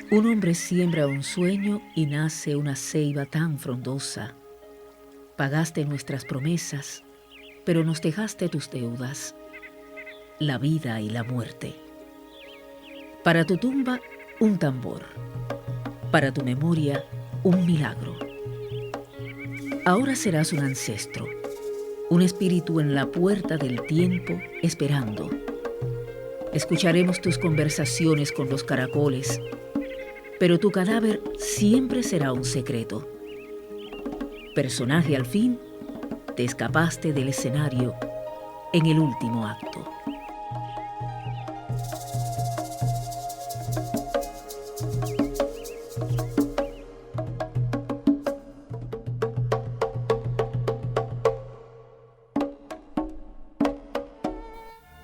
Un hombre siembra un sueño y nace una ceiba tan frondosa. Pagaste nuestras promesas, pero nos dejaste tus deudas, la vida y la muerte. Para tu tumba, un tambor. Para tu memoria, un milagro. Ahora serás un ancestro, un espíritu en la puerta del tiempo esperando. Escucharemos tus conversaciones con los caracoles, pero tu cadáver siempre será un secreto. Personaje al fin, te escapaste del escenario en el último acto.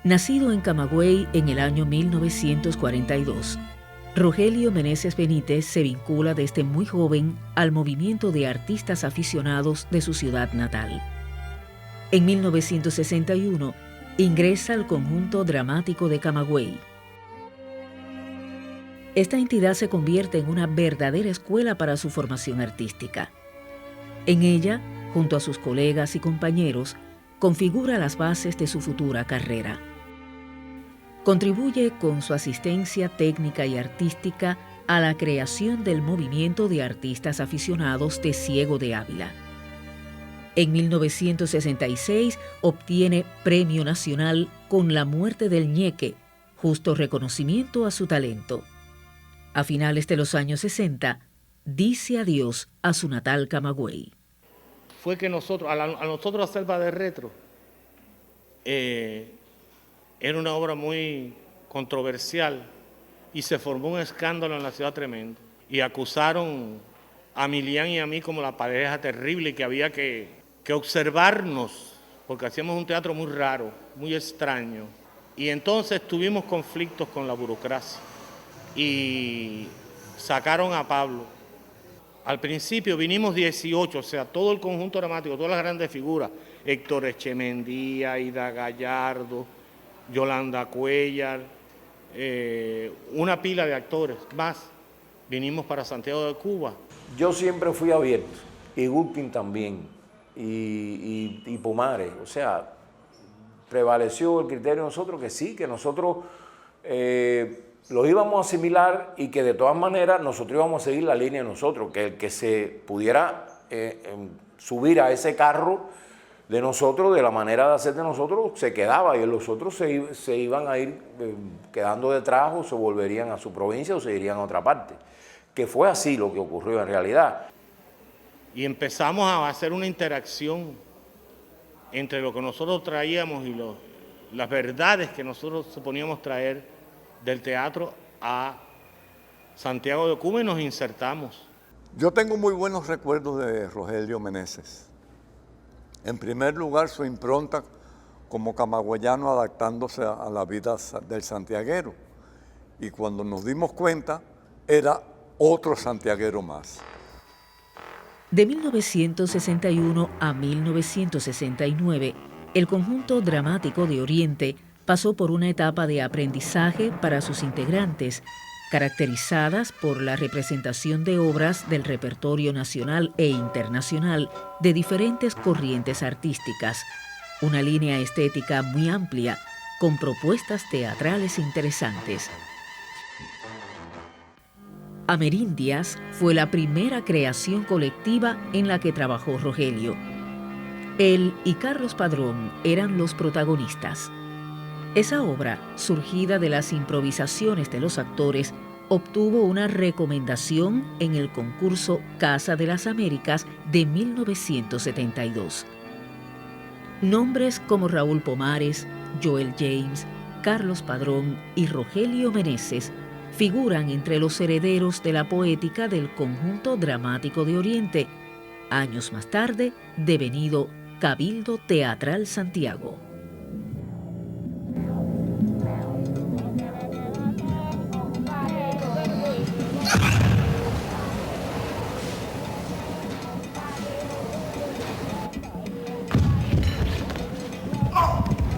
Nacido en Camagüey en el año 1942, Rogelio Meneses Benítez se vincula desde muy joven al movimiento de artistas aficionados de su ciudad natal. En 1961 ingresa al Conjunto Dramático de Camagüey. Esta entidad se convierte en una verdadera escuela para su formación artística. En ella, junto a sus colegas y compañeros, configura las bases de su futura carrera. Contribuye con su asistencia técnica y artística a la creación del movimiento de artistas aficionados de Ciego de Ávila. En 1966 obtiene Premio Nacional con La muerte del Ñeque, justo reconocimiento a su talento. A finales de los años 60, dice adiós a su natal Camagüey. Fue que nosotros, a nosotros la Selva de Retro, era una obra muy controversial y se formó un escándalo en la ciudad tremendo. Y acusaron a Milián y a mí como la pareja terrible y que había que observarnos, porque hacíamos un teatro muy raro, muy extraño. Y entonces tuvimos conflictos con la burocracia y sacaron a Pablo. Al principio vinimos 18, o sea, todo el conjunto dramático, todas las grandes figuras, Héctor Echemendía, Ida Gallardo, Yolanda Cuellar, una pila de actores más. Vinimos para Santiago de Cuba. Yo siempre fui abierto, y Gulpin también, y Pomares. O sea, prevaleció el criterio de nosotros que sí, que nosotros los íbamos a asimilar y que de todas maneras nosotros íbamos a seguir la línea de nosotros, que el que se pudiera subir a ese carro de nosotros, de la manera de hacer de nosotros, se quedaba y los otros se iban a ir quedando detrás o se volverían a su provincia o se irían a otra parte. Que fue así lo que ocurrió en realidad. Y empezamos a hacer una interacción entre lo que nosotros traíamos y las verdades que nosotros suponíamos traer del teatro a Santiago de Cuba y nos insertamos. Yo tengo muy buenos recuerdos de Rogelio Meneses. En primer lugar, su impronta como camagüeyano adaptándose a la vida del santiaguero. Y cuando nos dimos cuenta, era otro santiaguero más. De 1961 a 1969, el Conjunto Dramático de Oriente pasó por una etapa de aprendizaje para sus integrantes, caracterizadas por la representación de obras del repertorio nacional e internacional de diferentes corrientes artísticas, una línea estética muy amplia, con propuestas teatrales interesantes. Amerindias fue la primera creación colectiva en la que trabajó Rogelio. Él y Carlos Padrón eran los protagonistas. Esa obra, surgida de las improvisaciones de los actores, obtuvo una recomendación en el concurso Casa de las Américas de 1972. Nombres como Raúl Pomares, Joel James, Carlos Padrón y Rogelio Meneses figuran entre los herederos de la poética del Conjunto Dramático de Oriente, años más tarde devenido Cabildo Teatral Santiago.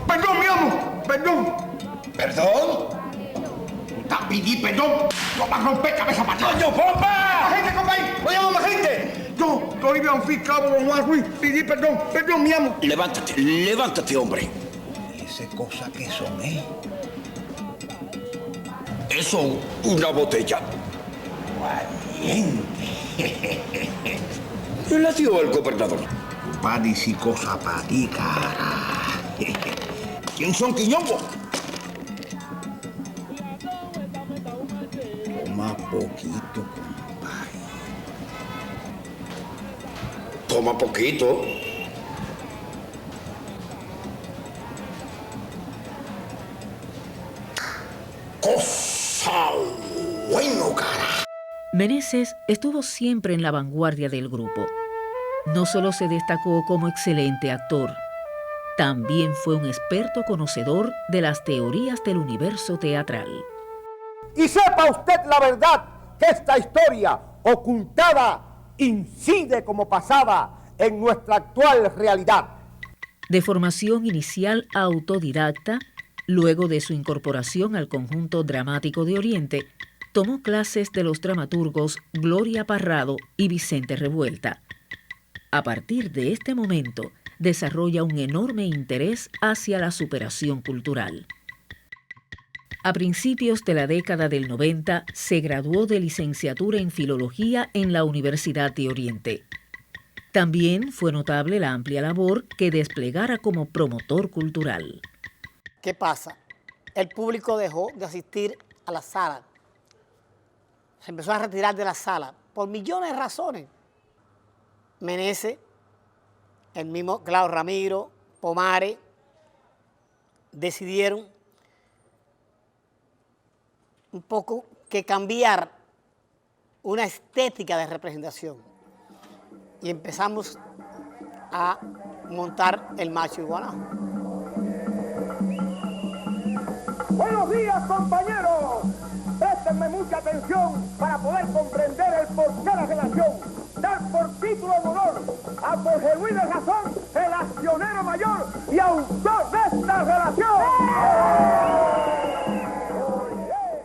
¡Perdón, mi amo! ¡Perdón! ¿Perdón? pedir perdón, no va a romper cabeza para atrás. ¡Coño, pompa! ¡Gente, compañero! ¡Voy a llamar más gente! Yo, Toribio Anficabo, don Juan Ruiz, pedir perdón, mi amo. Levántate, hombre. Esa cosa que son, Eso, una botella. Valiente. ¿Qué le dio el gobernador? Pa' decir cosa pa' ti, cara. ¿Quién son, Quiñongo? Toma poquito, compadre. Toma poquito. Cosa bueno, cara. Meneses estuvo siempre en la vanguardia del grupo. No solo se destacó como excelente actor, también fue un experto conocedor de las teorías del universo teatral. Y sepa usted la verdad, que esta historia ocultada incide como pasada en nuestra actual realidad. De formación inicial autodidacta, luego de su incorporación al Conjunto Dramático de Oriente, tomó clases de los dramaturgos Gloria Parrado y Vicente Revuelta. A partir de este momento, desarrolla un enorme interés hacia la superación cultural. A principios de la década del 90, se graduó de licenciatura en Filología en la Universidad de Oriente. También fue notable la amplia labor que desplegara como promotor cultural. ¿Qué pasa? El público dejó de asistir a la sala. Se empezó a retirar de la sala por millones de razones. Meneses, el mismo Claudio Ramiro, Pomares, decidieron un poco que cambiar una estética de representación. Y empezamos a montar el Macho Iguaná. Buenos días, compañeros. Préstenme mucha atención para poder comprender el porqué de la relación. Dar por título de honor a Jorge Luis de Razón, el accionero mayor y autor de esta relación.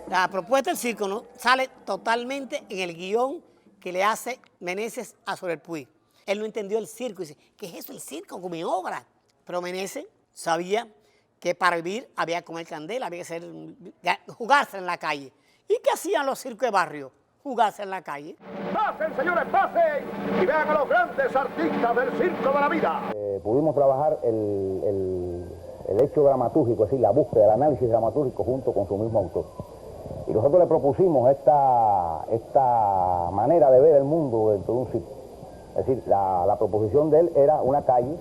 La propuesta del circo, ¿no?, sale totalmente en el guión que le hace Meneses a Soler Puig. Él no entendió el circo y dice, ¿qué es eso el circo con mi obra? Pero Meneses sabía que para vivir había que comer candela, había que jugarse en la calle. ¿Y qué hacían los circos de barrio? Jugarse en la calle. Pasen, señores, pasen y vean a los grandes artistas del circo de la vida. Pudimos trabajar el hecho dramatúrgico, es decir, la búsqueda, el análisis dramatúrgico junto con su mismo autor. Y nosotros le propusimos esta manera de ver el mundo dentro de un circo. Es decir, la proposición de él era una calle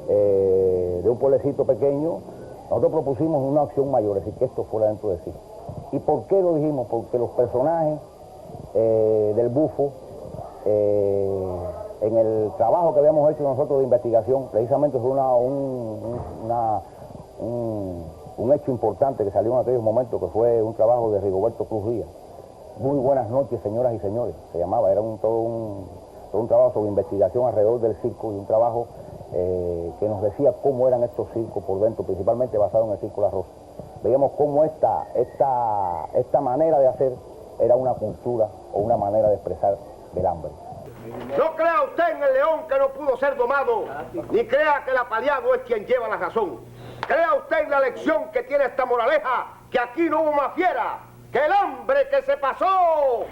de un pueblecito pequeño. Nosotros propusimos una acción mayor, es decir, que esto fuera dentro del circo. ¿Y por qué lo dijimos? Porque los personajes del bufo, en el trabajo que habíamos hecho nosotros de investigación, precisamente fue un hecho importante que salió en aquellos momentos, que fue un trabajo de Rigoberto Cruz Díaz. Muy buenas noches, señoras y señores, se llamaba, era todo un trabajo sobre investigación alrededor del circo y un trabajo que nos decía cómo eran estos circos por dentro, principalmente basado en el Circo La Rosa. Veíamos cómo esta manera de hacer era una cultura o una manera de expresar el hambre. No crea usted en el león que no pudo ser domado, ni crea que el apaleado es quien lleva la razón. Crea usted en la lección que tiene esta moraleja, que aquí no hubo más fiera, que el hambre que se pasó.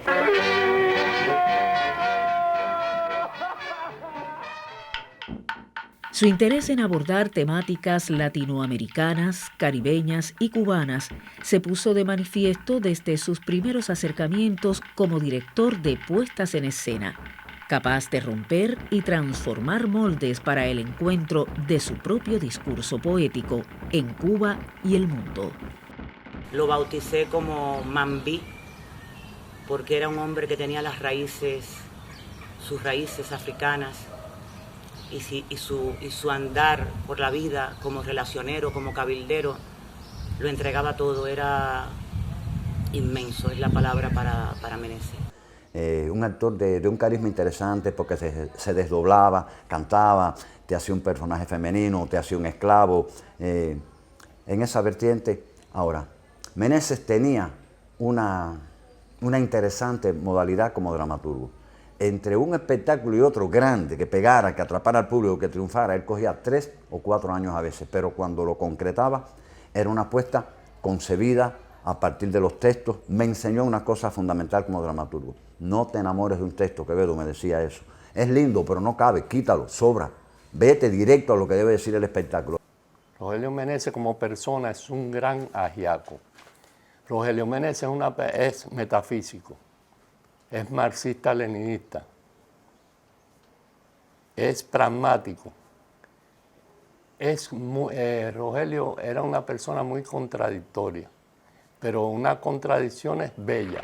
Su interés en abordar temáticas latinoamericanas, caribeñas y cubanas se puso de manifiesto desde sus primeros acercamientos como director de puestas en escena, capaz de romper y transformar moldes para el encuentro de su propio discurso poético en Cuba y el mundo. Lo bauticé como Mambí, porque era un hombre que tenía sus raíces africanas, y su andar por la vida como relacionero, como cabildero, lo entregaba todo, era inmenso, es la palabra para Meneses. Un actor de un carisma interesante porque se desdoblaba, cantaba, te hacía un personaje femenino, te hacía un esclavo, en esa vertiente. Ahora, Meneses tenía una interesante modalidad como dramaturgo. Entre un espectáculo y otro grande, que pegara, que atrapara al público, que triunfara, él cogía 3 o 4 años a veces, pero cuando lo concretaba era una apuesta concebida a partir de los textos. Me enseñó una cosa fundamental como dramaturgo: no te enamores de un texto. Quevedo me decía eso. Es lindo, pero no cabe, quítalo, sobra. Vete directo a lo que debe decir el espectáculo. Rogelio Meneses como persona es un gran ajiaco. Rogelio Meneses es metafísico, es marxista-leninista, es pragmático. Rogelio era una persona muy contradictoria, pero una contradicción es bella.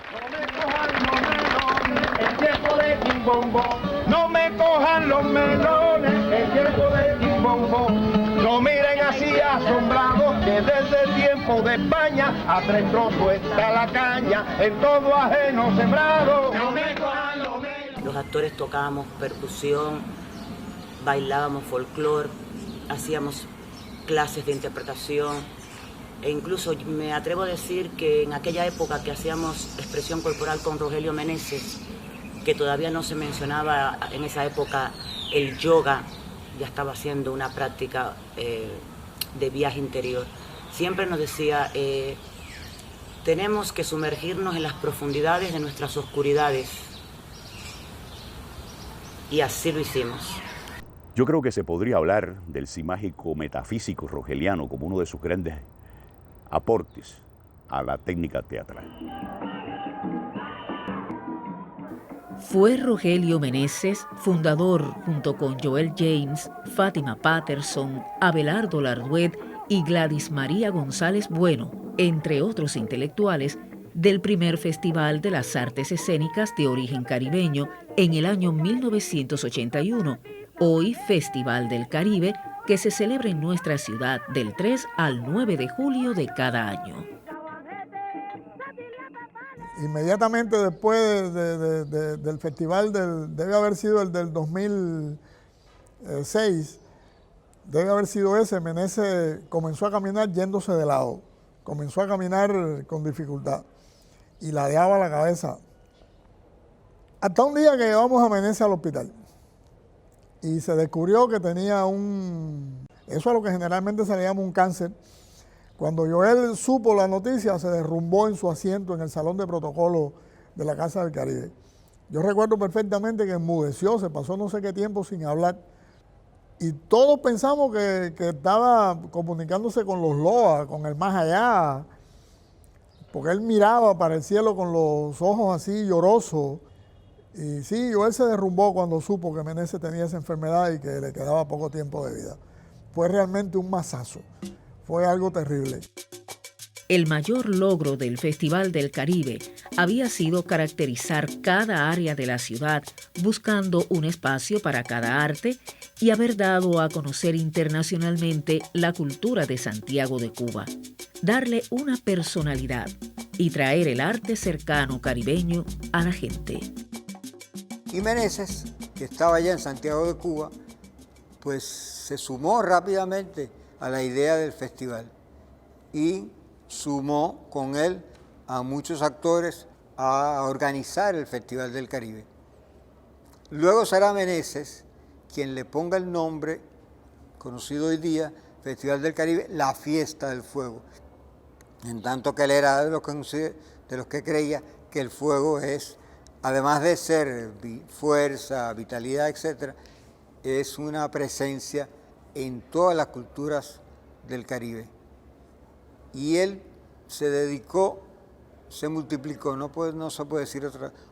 No me cojan los melones, el tiempo de Quimbombo. No miren así asombrados, que desde el tiempo de España a 3 trozos está la caña, en todo ajeno sembrado. No me cojan los melones. Los actores tocábamos percusión, bailábamos folclore, hacíamos clases de interpretación, e incluso me atrevo a decir que en aquella época que hacíamos expresión corporal con Rogelio Meneses, que todavía no se mencionaba en esa época el yoga, ya estaba haciendo una práctica de viaje interior. Siempre nos decía, tenemos que sumergirnos en las profundidades de nuestras oscuridades. Y así lo hicimos. Yo creo que se podría hablar del simágico metafísico rogeliano como uno de sus grandes aportes a la técnica teatral. Fue Rogelio Meneses, fundador, junto con Joel James, Fátima Patterson, Abelardo Larduet y Gladys María González Bueno, entre otros intelectuales, del primer Festival de las Artes Escénicas de Origen Caribeño en el año 1981, hoy Festival del Caribe, que se celebra en nuestra ciudad del 3 al 9 de julio de cada año. Inmediatamente después del festival, debe haber sido el del 2006, debe haber sido ese, Meneses comenzó a caminar yéndose de lado, comenzó a caminar con dificultad y ladeaba la cabeza. Hasta un día que llevamos a Meneses al hospital y se descubrió que tenía eso es lo que generalmente se le llama un cáncer. Cuando Joel supo la noticia, se derrumbó en su asiento en el salón de protocolo de la Casa del Caribe. Yo recuerdo perfectamente que enmudeció, se pasó no sé qué tiempo sin hablar. Y todos pensamos que estaba comunicándose con los Loa, con el más allá, porque él miraba para el cielo con los ojos así llorosos. Y sí, Joel se derrumbó cuando supo que Meneses tenía esa enfermedad y que le quedaba poco tiempo de vida. Fue realmente un mazazo. Fue algo terrible. El mayor logro del Festival del Caribe había sido caracterizar cada área de la ciudad, buscando un espacio para cada arte y haber dado a conocer internacionalmente la cultura de Santiago de Cuba, darle una personalidad y traer el arte cercano caribeño a la gente. Y Meneses, que estaba allá en Santiago de Cuba, pues se sumó rápidamente a la idea del festival y sumó con él a muchos actores a organizar el Festival del Caribe. Luego será Meneses quien le ponga el nombre, conocido hoy día, Festival del Caribe, la Fiesta del Fuego. En tanto que él era de los que creía que el fuego es, además de ser fuerza, vitalidad, etc., es una presencia en todas las culturas del Caribe. Y él se dedicó, se multiplicó, no se puede decir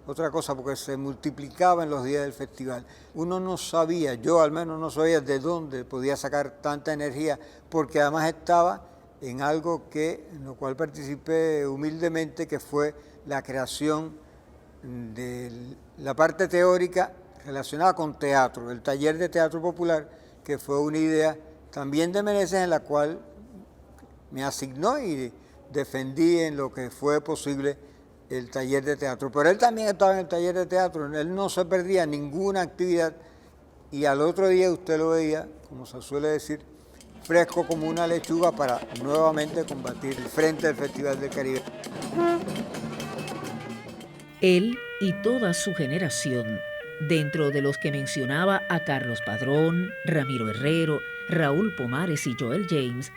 otra cosa, porque se multiplicaba en los días del festival. Uno no sabía, yo al menos no sabía de dónde podía sacar tanta energía, porque además estaba en algo en lo cual participé humildemente, que fue la creación de la parte teórica relacionada con teatro, el taller de teatro popular, que fue una idea también de Meneses, en la cual me asignó y defendí en lo que fue posible el taller de teatro. Pero él también estaba en el taller de teatro, él no se perdía ninguna actividad y al otro día usted lo veía, como se suele decir, fresco como una lechuga para nuevamente combatir el frente del Festival del Caribe. Él y toda su generación, dentro de los que mencionaba a Carlos Padrón, Ramiro Herrero, Raúl Pomares y Joel James,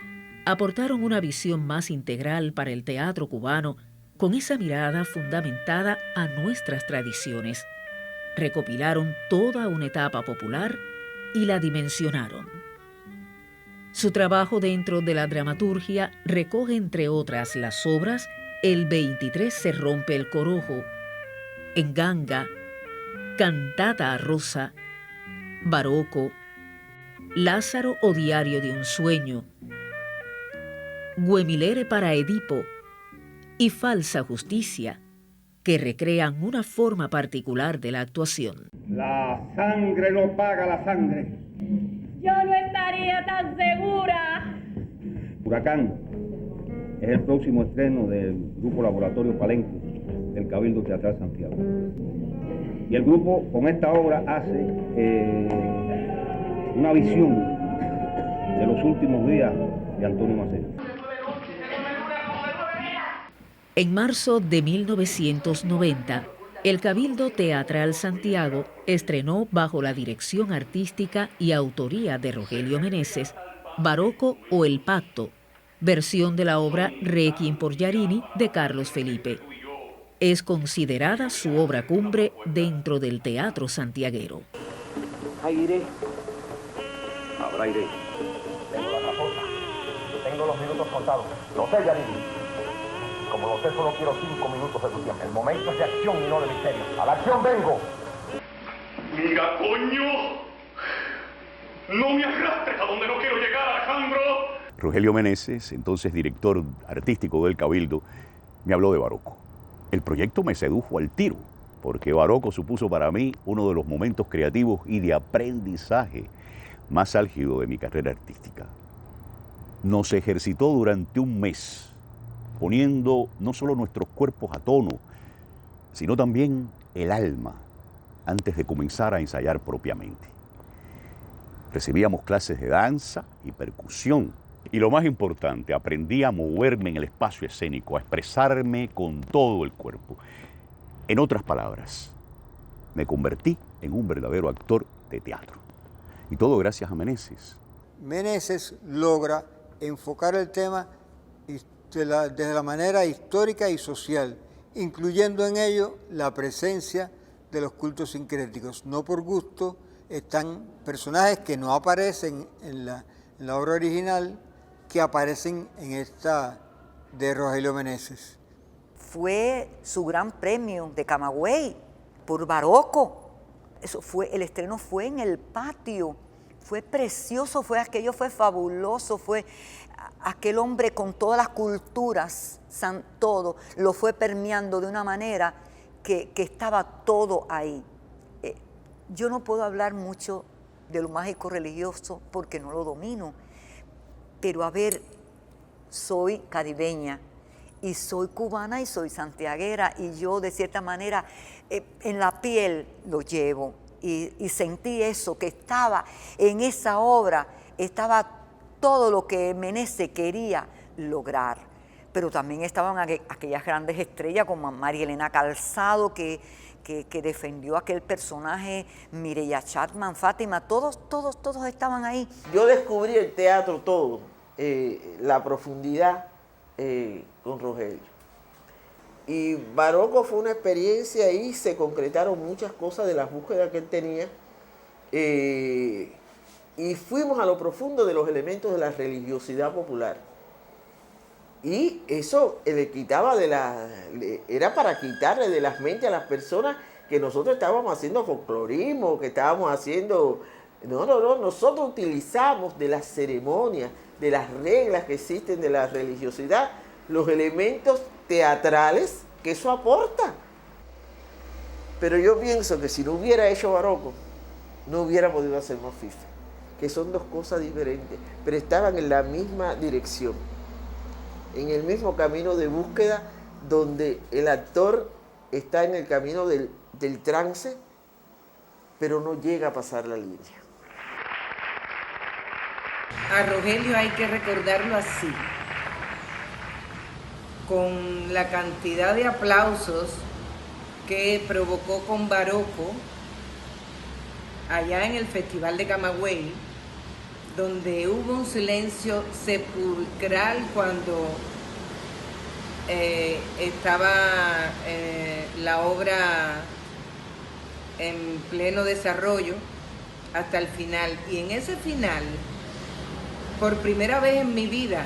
aportaron una visión más integral para el teatro cubano, con esa mirada fundamentada a nuestras tradiciones. Recopilaron toda una etapa popular y la dimensionaron. Su trabajo dentro de la dramaturgia recoge, entre otras, las obras El 23 se rompe el corojo, En Ganga, Cantata a Rosa, Baroco, Lázaro o Diario de un sueño, Güemilere para Edipo y Falsa Justicia, que recrean una forma particular de la actuación. La sangre no paga la sangre. Yo no estaría tan segura. Huracán es el próximo estreno del Grupo Laboratorio Palenque del Cabildo Teatral Santiago. Y el grupo con esta obra hace una visión de los últimos días de Antonio Maceo. En marzo de 1990, el Cabildo Teatral Santiago estrenó, bajo la dirección artística y autoría de Rogelio Meneses, Baroco o El Pacto, versión de la obra Requiem por Giarini de Carlos Felipe. Es considerada su obra cumbre dentro del teatro santiaguero. Aire. Habrá aire. Tengo la raposa. Tengo los minutos contados. Lo sé, Giarini. Como lo sé, solo quiero 5 minutos de tu tiempo. El momento es de acción y no de misterio. ¡A la acción vengo! ¡Mira, coño! ¡No me arrastres a donde no quiero llegar, Alejandro! Rogelio Meneses, entonces director artístico del Cabildo, me habló de Baroco. El proyecto me sedujo al tiro, porque Baroco supuso para mí uno de los momentos creativos y de aprendizaje más álgido de mi carrera artística. Nos ejercitó durante un mes, poniendo no solo nuestros cuerpos a tono, sino también el alma, antes de comenzar a ensayar propiamente. Recibíamos clases de danza y percusión, y lo más importante, aprendí a moverme en el espacio escénico, a expresarme con todo el cuerpo. En otras palabras, me convertí en un verdadero actor de teatro. Y todo gracias a Meneses. Meneses logra enfocar el tema desde la manera histórica y social, incluyendo en ello la presencia de los cultos sincréticos. No por gusto están personajes que no aparecen en la obra original, que aparecen en esta de Rogelio Meneses. Fue su gran premio de Camagüey por Baroco. El estreno fue en el patio. Fue precioso, aquello fue fabuloso, fue aquel hombre con todas las culturas, todo, lo fue permeando de una manera que estaba todo ahí. Yo no puedo hablar mucho de lo mágico religioso porque no lo domino, pero soy caribeña y soy cubana y soy santiaguera y yo de cierta manera en la piel lo llevo. Y sentí eso, que estaba en esa obra, estaba todo lo que Meneses quería lograr. Pero también estaban aquellas grandes estrellas como María Elena Calzado, que defendió aquel personaje, Mireya Chapman, Fátima, todos estaban ahí. Yo descubrí el teatro todo, la profundidad con Rogelio. Y Baroco fue una experiencia y se concretaron muchas cosas de las búsquedas que él tenía. Y fuimos a lo profundo de los elementos de la religiosidad popular. Y eso le quitaba era para quitarle de las mentes a las personas que nosotros estábamos haciendo folclorismo, que estábamos haciendo... No, nosotros utilizamos de las ceremonias, de las reglas que existen de la religiosidad, los elementos teatrales que eso aporta. Pero yo pienso que si no hubiera hecho Baroco, no hubiera podido hacer más FIFA, que son dos cosas diferentes, pero estaban en la misma dirección, en el mismo camino de búsqueda, donde el actor está en el camino del trance, pero no llega a pasar la línea. A Rogelio hay que recordarlo así, con la cantidad de aplausos que provocó con Barocco allá en el Festival de Camagüey, donde hubo un silencio sepulcral cuando estaba la obra en pleno desarrollo hasta el final. Y en ese final, por primera vez en mi vida,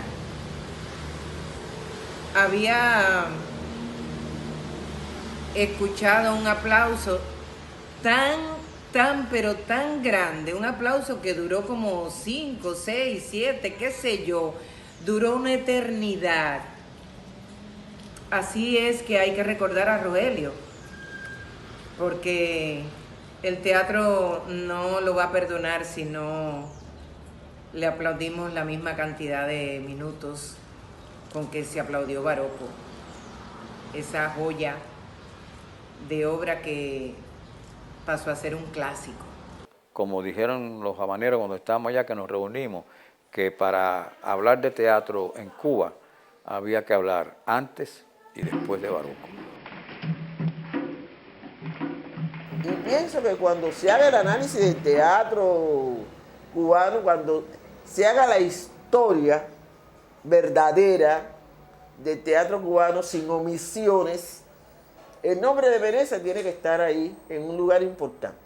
había escuchado un aplauso pero tan grande, un aplauso que duró como 5, 6, 7, qué sé yo, duró una eternidad. Así es que hay que recordar a Rogelio, porque el teatro no lo va a perdonar si no le aplaudimos la misma cantidad de minutos con que se aplaudió Barocco, esa joya de obra que pasó a ser un clásico. Como dijeron los habaneros cuando estábamos allá, que nos reunimos, que para hablar de teatro en Cuba había que hablar antes y después de Barocco. Y pienso que cuando se haga el análisis del teatro cubano, cuando se haga la historia verdadera del teatro cubano sin omisiones, el nombre de Meneses tiene que estar ahí en un lugar importante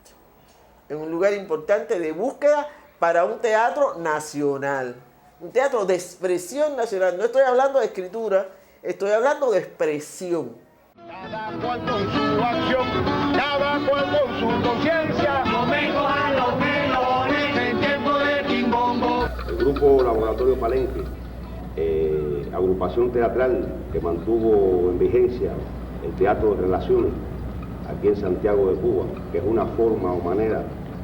de búsqueda para un teatro nacional, un teatro de expresión nacional. No estoy hablando de escritura, estoy hablando de expresión. Cada cual con su acción, cada cual con su conciencia. No me cojan los melones en tiempo de quimbombo. El grupo Laboratorio Palenque, agrupación teatral que mantuvo en vigencia el Teatro de Relaciones aquí en Santiago de Cuba, que es una forma o manera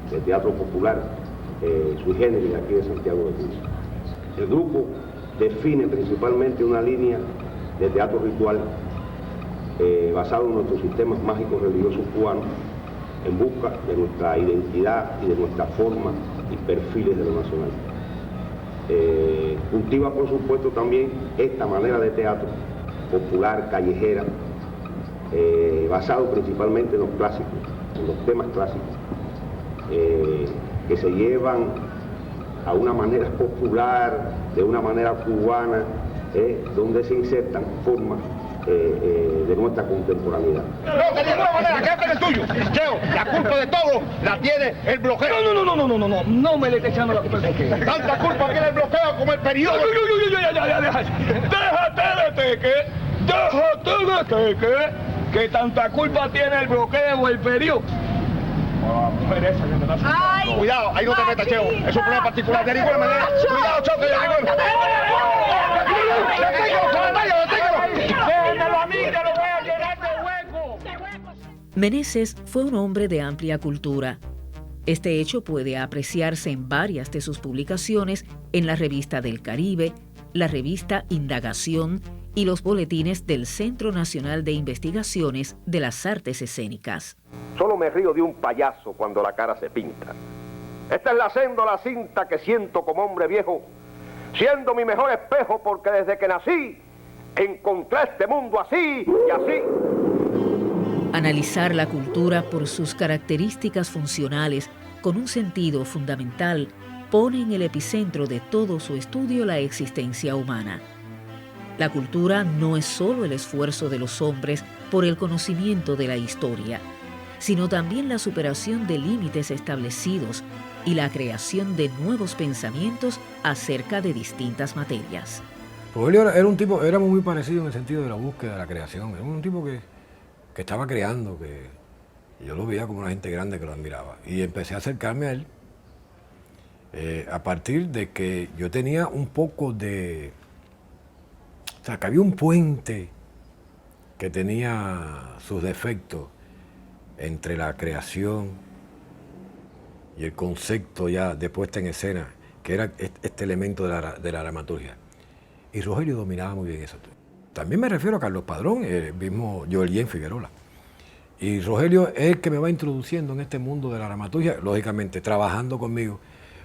de teatro popular sui generis aquí de Santiago de Cuba. El grupo define principalmente una línea de teatro ritual basado en nuestros sistemas mágicos religiosos cubanos, en busca de nuestra identidad y de nuestra forma y perfiles de lo nacional. Cultiva, por supuesto, también esta manera de teatro popular, callejera, basado principalmente en los clásicos, en los temas clásicos, que se llevan a una manera popular, de una manera cubana, donde se insertan formas de nuestra contemporaneidad. No, de ninguna manera, quédate en el tuyo. Cheo, la culpa de todo la tiene el bloqueo. No me le estés echando la culpa al bloqueo. Tanta culpa tiene el bloqueo como el periodo. Déjate de que tanta culpa tiene el bloqueo o el periodo. Cuidado, ahí no te metas, Cheo. Es un problema particular de ninguna manera. Cuidado, Cheo, que Meneses fue un hombre de amplia cultura. Este hecho puede apreciarse en varias de sus publicaciones en la Revista del Caribe, la revista Indagación y los boletines del Centro Nacional de Investigaciones de las Artes Escénicas. Solo me río de un payaso cuando la cara se pinta. Esta es la séndola cinta que siento como hombre viejo, siendo mi mejor espejo porque desde que nací encontré este mundo así y así. Analizar la cultura por sus características funcionales con un sentido fundamental pone en el epicentro de todo su estudio la existencia humana. La cultura no es solo el esfuerzo de los hombres por el conocimiento de la historia, sino también la superación de límites establecidos y la creación de nuevos pensamientos acerca de distintas materias. Rogelio era un tipo, éramos muy parecidos en el sentido de la búsqueda de la creación. Era un tipo que estaba creando, que yo lo veía como una gente grande que lo admiraba. Y empecé a acercarme a él a partir de que yo tenía un poco de... O sea, que había un puente que tenía sus defectos entre la creación y el concepto ya de puesta en escena, que era este elemento de la dramaturgia. Y Rogelio dominaba muy bien eso. También me refiero a Carlos Padrón, el mismo Joelien Figueroa. Y Rogelio es el que me va introduciendo en este mundo de la dramaturgia, lógicamente trabajando conmigo,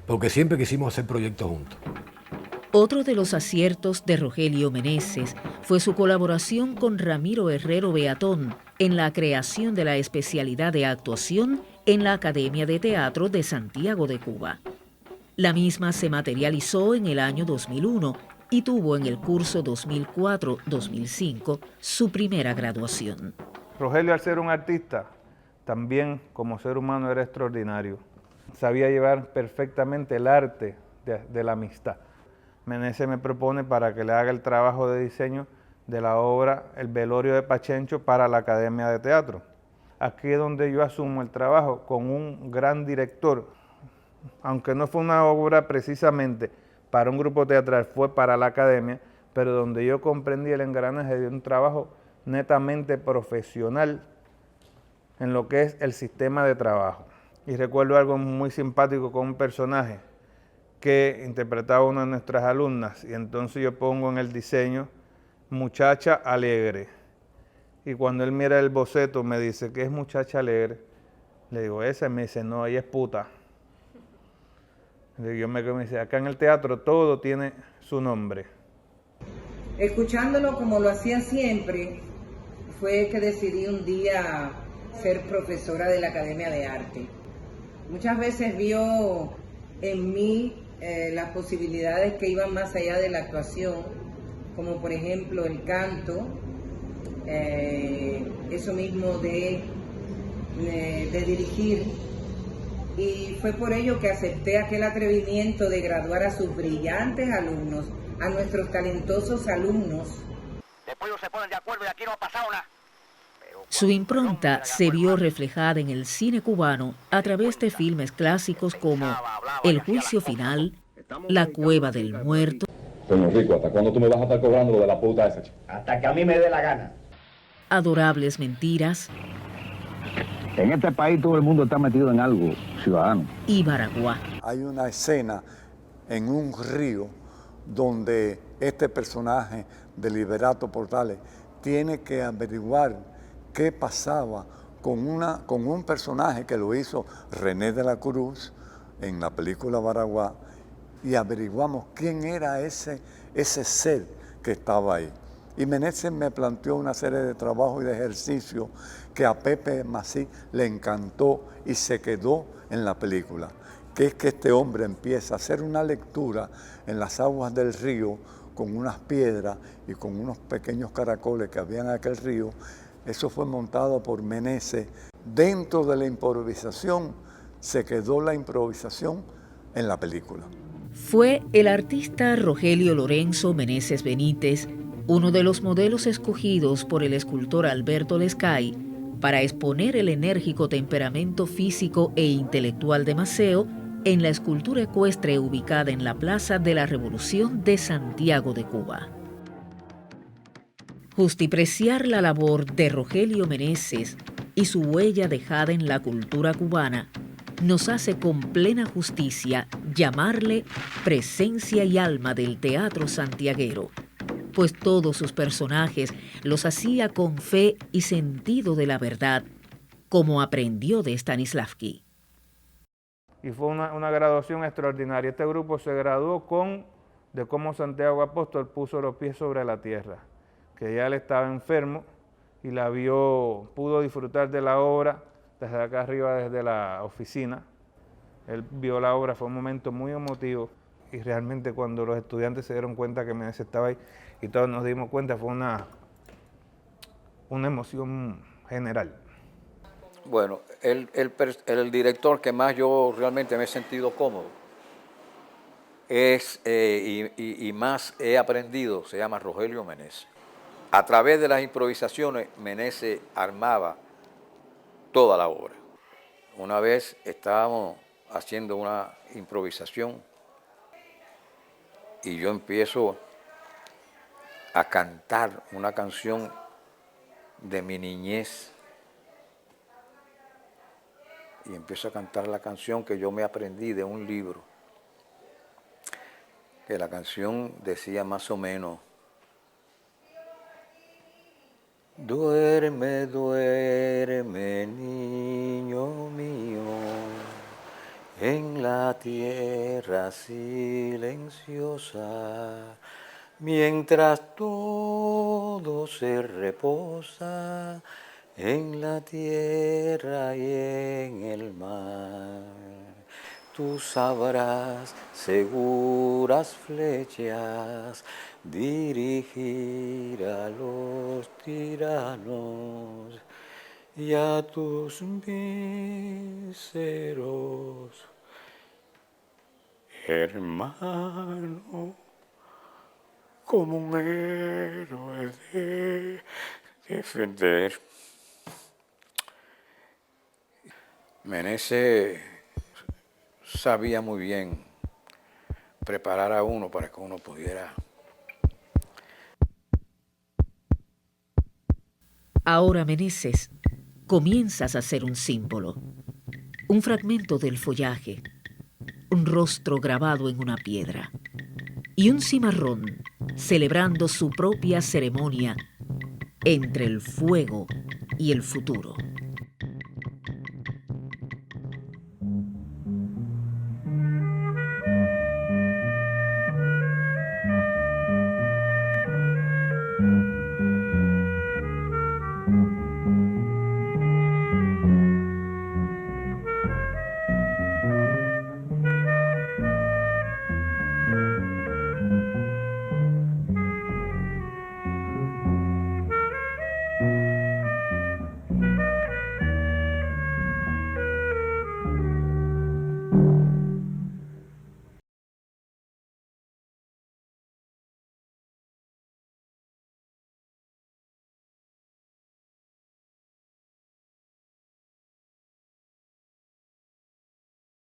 porque siempre quisimos hacer proyectos juntos. Otro de los aciertos de Rogelio Meneses fue su colaboración con Ramiro Herrero Beatón en la creación de la especialidad de actuación en la Academia de Teatro de Santiago de Cuba. La misma se materializó en el año 2001 y tuvo en el curso 2004-2005 su primera graduación. Rogelio, al ser un artista, también como ser humano era extraordinario. Sabía llevar perfectamente el arte de la amistad. Meneses me propone para que le haga el trabajo de diseño de la obra El velorio de Pachencho para la Academia de Teatro. Aquí es donde yo asumo el trabajo con un gran director. Aunque no fue una obra precisamente para un grupo teatral, fue para la Academia, pero donde yo comprendí el engranaje de un trabajo netamente profesional en lo que es el sistema de trabajo. Y recuerdo algo muy simpático con un personaje que interpretaba una de nuestras alumnas, y entonces yo pongo en el diseño muchacha alegre. Y cuando él mira el boceto me dice, ¿qué es muchacha alegre? Le digo, esa, y me dice, no, ella es puta. Yo me dice, acá en el teatro todo tiene su nombre. Escuchándolo como lo hacía siempre, fue que decidí un día ser profesora de la Academia de Arte. Muchas veces vio en mí las posibilidades que iban más allá de la actuación, como por ejemplo el canto, eso mismo de dirigir, y fue por ello que acepté aquel atrevimiento de graduar a sus brillantes alumnos, a nuestros talentosos alumnos. Después se ponen de acuerdo y aquí no ha pasado nada. Su impronta se vio reflejada en el cine cubano a través de filmes clásicos como El juicio final, La cueva del muerto. Coño Rico, ¿hasta cuándo tú me vas a estar cobrando lo de la puta esa, chico? Hasta que a mí me dé la gana. Adorables mentiras. En este país todo el mundo está metido en algo, ciudadano. Y Baraguá. Hay una escena en un río donde este personaje de Liberato Portales tiene que averiguar qué pasaba con un personaje que lo hizo René de la Cruz en la película Baraguá, y averiguamos quién era ese ser que estaba ahí. Y Meneses me planteó una serie de trabajos y de ejercicios que a Pepe Masí le encantó y se quedó en la película, que es que este hombre empieza a hacer una lectura en las aguas del río con unas piedras y con unos pequeños caracoles que había en aquel río. Eso fue montado por Meneses. Dentro de la improvisación se quedó la improvisación en la película. Fue el artista Rogelio Lorenzo Meneses Benítez uno de los modelos escogidos por el escultor Alberto Lescay para exponer el enérgico temperamento físico e intelectual de Maceo en la escultura ecuestre ubicada en la Plaza de la Revolución de Santiago de Cuba. Justipreciar la labor de Rogelio Meneses y su huella dejada en la cultura cubana nos hace con plena justicia llamarle presencia y alma del teatro santiaguero, pues todos sus personajes los hacía con fe y sentido de la verdad, como aprendió de Stanislavski. Y fue una graduación extraordinaria. Este grupo se graduó de cómo Santiago Apóstol puso los pies sobre la tierra, que ya él estaba enfermo y pudo disfrutar de la obra desde acá arriba, desde la oficina. Él vio la obra, fue un momento muy emotivo, y realmente cuando los estudiantes se dieron cuenta que Meneses estaba ahí y todos nos dimos cuenta, fue una emoción general. Bueno, el director que más yo realmente me he sentido cómodo y más he aprendido, se llama Rogelio Meneses. A través de las improvisaciones, Meneses armaba toda la obra. Una vez estábamos haciendo una improvisación y yo empiezo a cantar una canción de mi niñez. Y empiezo a cantar la canción que yo me aprendí de un libro. Que la canción decía más o menos: duerme, duerme, niño mío, en la tierra silenciosa, mientras todo se reposa en la tierra y en el mar. Tú sabrás seguras flechas dirigir a los tiranos y a tus míseros hermanos, como un héroe de defender. Meneses sabía muy bien preparar a uno para que uno pudiera. Ahora, Meneses, comienzas a ser un símbolo, un fragmento del follaje, un rostro grabado en una piedra y un cimarrón celebrando su propia ceremonia entre el fuego y el futuro.